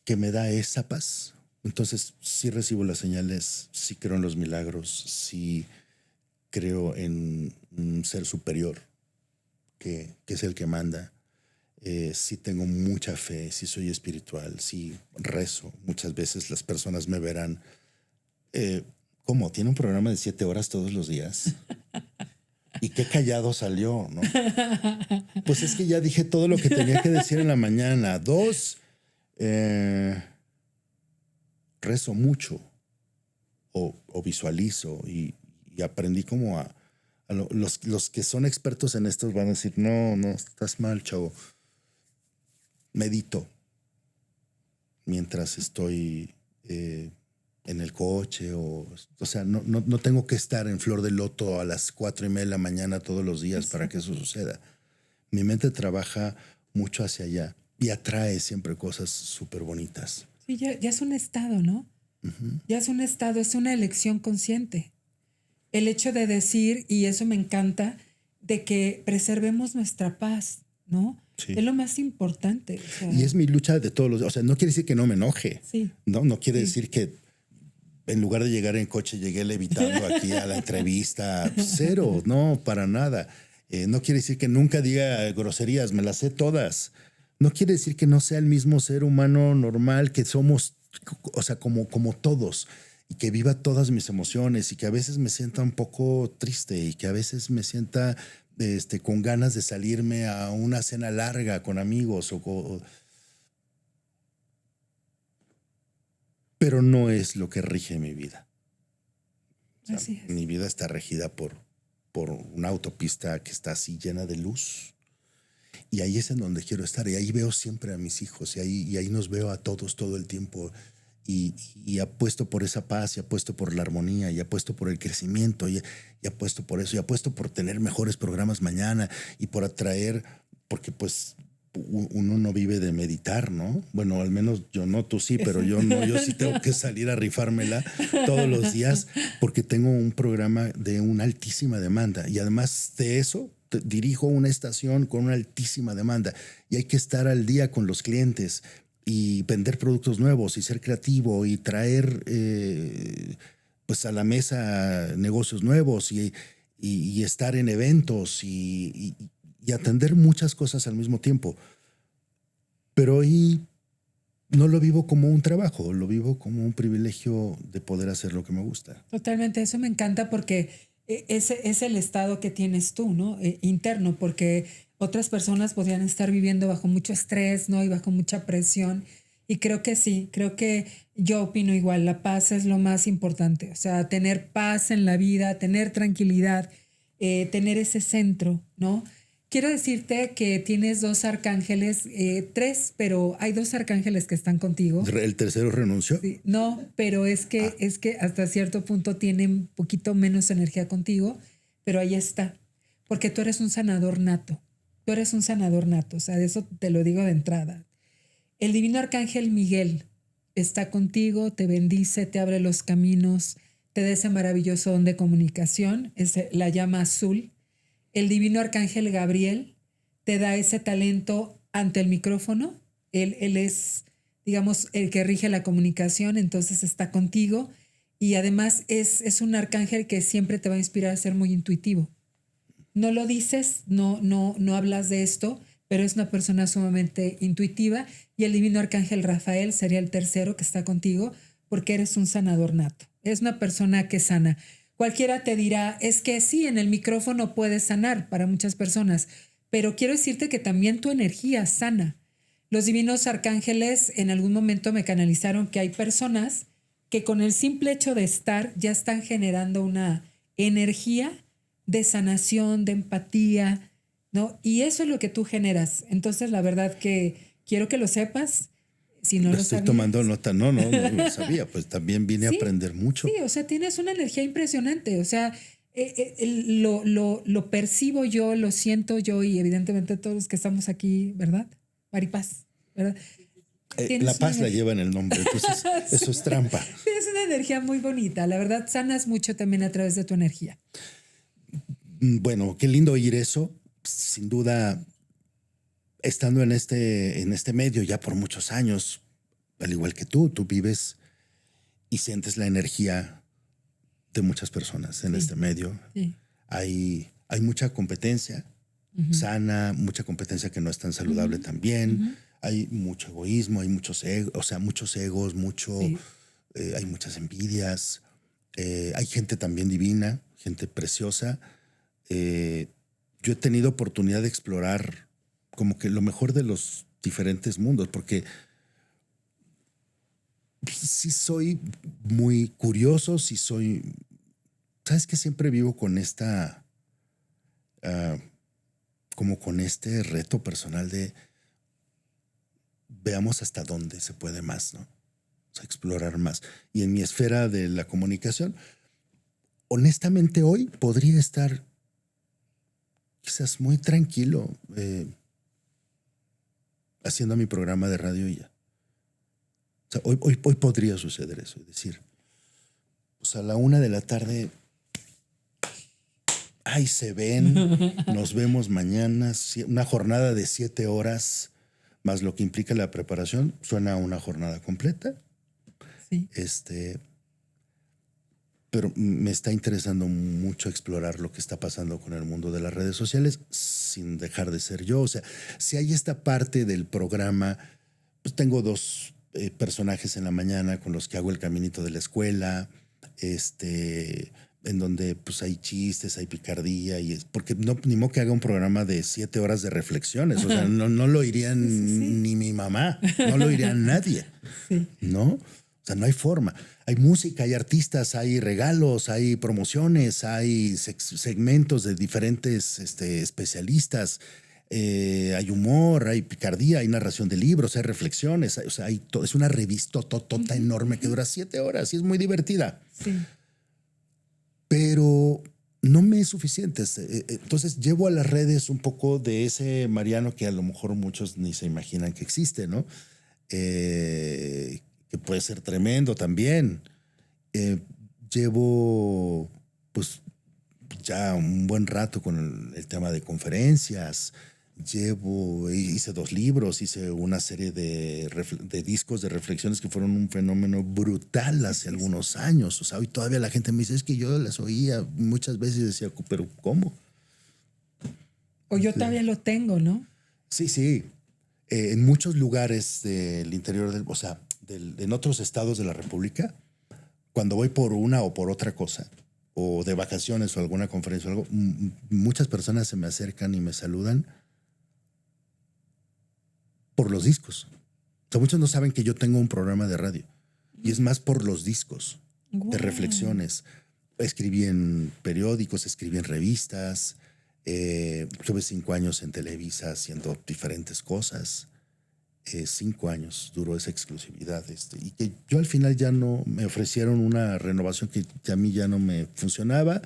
que me da esa paz. Entonces sí recibo las señales, sí creo en los milagros, sí creo en un ser superior que es el que manda. Sí tengo mucha fe, sí soy espiritual, sí rezo. Muchas veces las personas me verán, ¿cómo? ¿Tiene un programa de 7 horas todos los días? Y qué callado salió, ¿no? Pues es que ya dije todo lo que tenía que decir en la mañana. 2, rezo mucho o visualizo y aprendí como los que son expertos en esto van a decir, no, estás mal, chavo. Medito mientras estoy en el coche o sea, no tengo que estar en flor de loto a las 4:30 de la mañana todos los días para que eso suceda. Mi mente trabaja mucho hacia allá y atrae siempre cosas súper bonitas. Sí, ya es un estado, ¿no? Uh-huh. Ya es un estado, es una elección consciente. El hecho de decir, y eso me encanta, de que preservemos nuestra paz, ¿no? Sí. Es lo más importante. O sea, y es mi lucha de todos los días. O sea, no quiere decir que no me enoje. Sí. No quiere decir que en lugar de llegar en coche llegué levitando aquí a la entrevista. Cero, no, para nada. No quiere decir que nunca diga groserías, me las sé todas. No quiere decir que no sea el mismo ser humano normal que somos, o sea, como todos, y que viva todas mis emociones y que a veces me sienta un poco triste y que a veces me sienta con ganas de salirme a una cena larga con amigos pero no es lo que rige mi vida. O sea, así es. Mi vida está regida por una autopista que está así llena de luz. Y ahí es en donde quiero estar. Y ahí veo siempre a mis hijos. Y ahí nos veo a todos todo el tiempo. Y apuesto por esa paz, y apuesto por la armonía, y apuesto por el crecimiento, y apuesto por eso, y apuesto por tener mejores programas mañana, y por atraer, porque pues uno no vive de meditar, ¿no? Bueno, al menos yo no, tú sí, pero yo no, yo sí tengo que salir a rifármela todos los días porque tengo un programa de una altísima demanda y además de eso dirijo una estación con una altísima demanda y hay que estar al día con los clientes y vender productos nuevos y ser creativo y traer pues a la mesa negocios nuevos y estar en eventos y atender muchas cosas al mismo tiempo. Pero hoy no lo vivo como un trabajo, lo vivo como un privilegio de poder hacer lo que me gusta. Totalmente, eso me encanta porque ese es el estado que tienes tú, ¿no? Interno, porque otras personas podrían estar viviendo bajo mucho estrés, ¿no? Y bajo mucha presión. Y creo que sí, creo que yo opino igual, la paz es lo más importante. O sea, tener paz en la vida, tener tranquilidad, tener ese centro, ¿no? Quiero decirte que tienes dos arcángeles, tres, pero hay dos arcángeles que están contigo. ¿El tercero renunció? Sí, no, pero es que hasta cierto punto tienen un poquito menos energía contigo, pero ahí está, porque tú eres un sanador nato. Tú eres un sanador nato, o sea, de eso te lo digo de entrada. El divino arcángel Miguel está contigo, te bendice, te abre los caminos, te da ese maravilloso don de comunicación, es la llama azul. El divino arcángel Gabriel te da ese talento ante el micrófono. Él es, digamos, el que rige la comunicación, entonces está contigo. Y además es un arcángel que siempre te va a inspirar a ser muy intuitivo. No lo dices, no hablas de esto, pero es una persona sumamente intuitiva. Y el divino arcángel Rafael sería el tercero que está contigo, porque eres un sanador nato. Es una persona que sana. Cualquiera te dirá, es que sí, en el micrófono puedes sanar para muchas personas, pero quiero decirte que también tu energía sana. Los divinos arcángeles en algún momento me canalizaron que hay personas que con el simple hecho de estar ya están generando una energía de sanación, de empatía, ¿no? Y eso es lo que tú generas. Entonces, la verdad que quiero que lo sepas. Si no lo Estoy sabías. tomando nota. No lo sabía. Pues también vine a aprender mucho. Sí, o sea, tienes una energía impresionante. O sea, lo percibo yo, lo siento yo y evidentemente todos los que estamos aquí, ¿verdad? Maripaz, ¿verdad? La paz la lleva en el nombre, entonces sí. Eso es trampa. Tienes una energía muy bonita. La verdad, sanas mucho también a través de tu energía. Bueno, qué lindo oír eso. Sin duda, estando en este medio ya por muchos años, al igual que tú vives y sientes la energía de muchas personas en este medio. Sí. Hay mucha competencia sana, mucha competencia que no es tan saludable también. Hay mucho egoísmo, hay muchos egos, hay muchas envidias. Hay gente también divina, gente preciosa. Yo he tenido oportunidad de explorar como que lo mejor de los diferentes mundos, porque sí soy muy curioso, sabes que siempre vivo con como con este reto personal de veamos hasta dónde se puede más, ¿no? O sea, explorar más. Y en mi esfera de la comunicación, honestamente hoy podría estar quizás muy tranquilo haciendo mi programa de radio y ya. O sea, hoy podría suceder eso, es decir, pues a la 1:00 p.m, ahí se ven, nos vemos mañana, una jornada de 7 horas, más lo que implica la preparación, suena a una jornada completa. Sí. Pero me está interesando mucho explorar lo que está pasando con el mundo de las redes sociales sin dejar de ser yo. O sea, si hay esta parte del programa, pues tengo 2 personajes en la mañana con los que hago el caminito de la escuela, en donde pues hay chistes, hay picardía, porque ni modo que haga un programa de 7 horas de reflexiones. O sea, no lo irían ni mi mamá, no lo iría nadie, ¿no? O sea, no hay forma. Hay música, hay artistas, hay regalos, hay promociones, hay segmentos de diferentes especialistas, hay humor, hay picardía, hay narración de libros, hay reflexiones, o sea, hay todo. Es una revista enorme que dura 7 horas y es muy divertida. Sí. Pero no me es suficiente. Entonces llevo a las redes un poco de ese Mariano que a lo mejor muchos ni se imaginan que existe, ¿no? Que puede ser tremendo también. Llevo pues ya un buen rato con el tema de conferencias. Hice 2 libros, hice una serie de discos de reflexiones que fueron un fenómeno brutal hace algunos años. O sea, hoy todavía la gente me dice, es que yo las oía muchas veces y decía, pero ¿cómo? O yo todavía lo tengo, ¿no? Sí. En muchos lugares del interior en otros estados de la República, cuando voy por una o por otra cosa, o de vacaciones o alguna conferencia o algo, muchas personas se me acercan y me saludan por los discos. O sea, muchos no saben que yo tengo un programa de radio. Y es más por los discos, Wow. de reflexiones. Escribí en periódicos, escribí en revistas. Tuve 5 años en Televisa haciendo diferentes cosas. 5 años duró esa exclusividad. Y que yo al final ya no me ofrecieron una renovación que a mí ya no me funcionaba.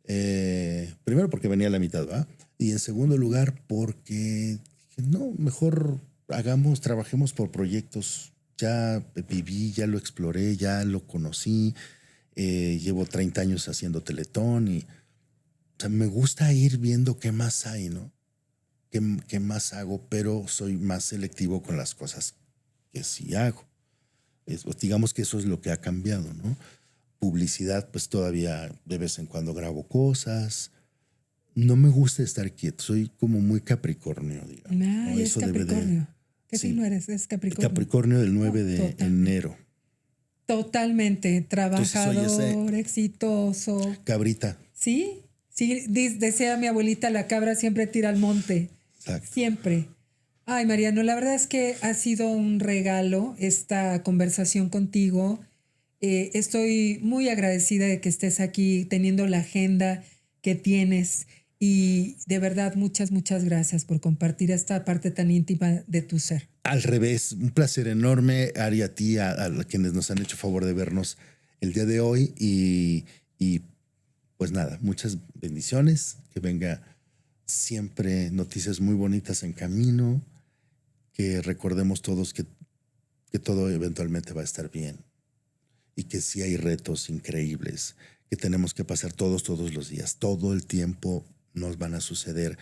Primero porque venía a la mitad, ¿verdad? Y en segundo lugar porque no, mejor trabajemos por proyectos. Ya viví, ya lo exploré, ya lo conocí. Llevo 30 años haciendo Teletón y o sea, me gusta ir viendo qué más hay, ¿no? Qué más hago, pero soy más selectivo con las cosas que sí hago. Digamos que eso es lo que ha cambiado, ¿no? Publicidad, pues todavía de vez en cuando grabo cosas. No me gusta estar quieto, soy como muy Capricornio, digamos. Ay, ¿no? es Capricornio. ¿Qué sí. signo eres? Es Capricornio. Capricornio del 9 de Totalmente. enero. Totalmente. Trabajador, Entonces, exitoso. Cabrita. Sí, sí, decía mi abuelita, la cabra siempre tira al monte. Exacto. Siempre. Ay, Mariano, la verdad es que ha sido un regalo esta conversación contigo. Estoy muy agradecida de que estés aquí teniendo la agenda que tienes y de verdad muchas, muchas gracias por compartir esta parte tan íntima de tu ser. Al revés, un placer enorme, Ari, a ti, a quienes nos han hecho favor de vernos el día de hoy y pues nada, muchas bendiciones, que venga siempre noticias muy bonitas en camino, que recordemos todos que todo eventualmente va a estar bien y que sí hay retos increíbles que tenemos que pasar todos los días, todo el tiempo nos van a suceder,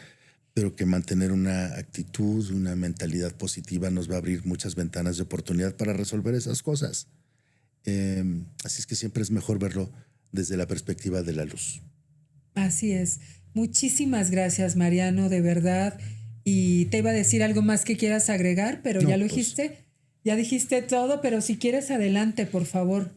pero que mantener una actitud, una mentalidad positiva nos va a abrir muchas ventanas de oportunidad para resolver esas cosas. Así es que siempre es mejor verlo desde la perspectiva de la luz. Así es. Muchísimas gracias, Mariano, de verdad. Y te iba a decir algo más que quieras agregar, pero no, ya lo dijiste. Ya dijiste todo, pero si quieres, adelante, por favor.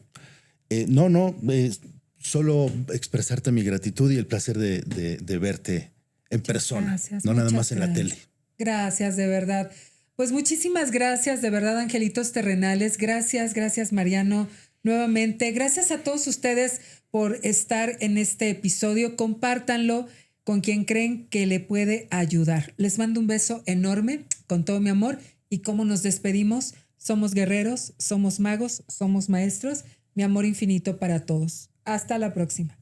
Solo expresarte mi gratitud y el placer de verte en persona, gracias, no nada más en la tele. Gracias, de verdad. Pues muchísimas gracias, de verdad, angelitos terrenales. Gracias, gracias, Mariano, nuevamente. Gracias a todos ustedes por estar en este episodio. Compártanlo con quien creen que le puede ayudar. Les mando un beso enorme, con todo mi amor. ¿Y cómo nos despedimos? Somos guerreros, somos magos, somos maestros. Mi amor infinito para todos. Hasta la próxima.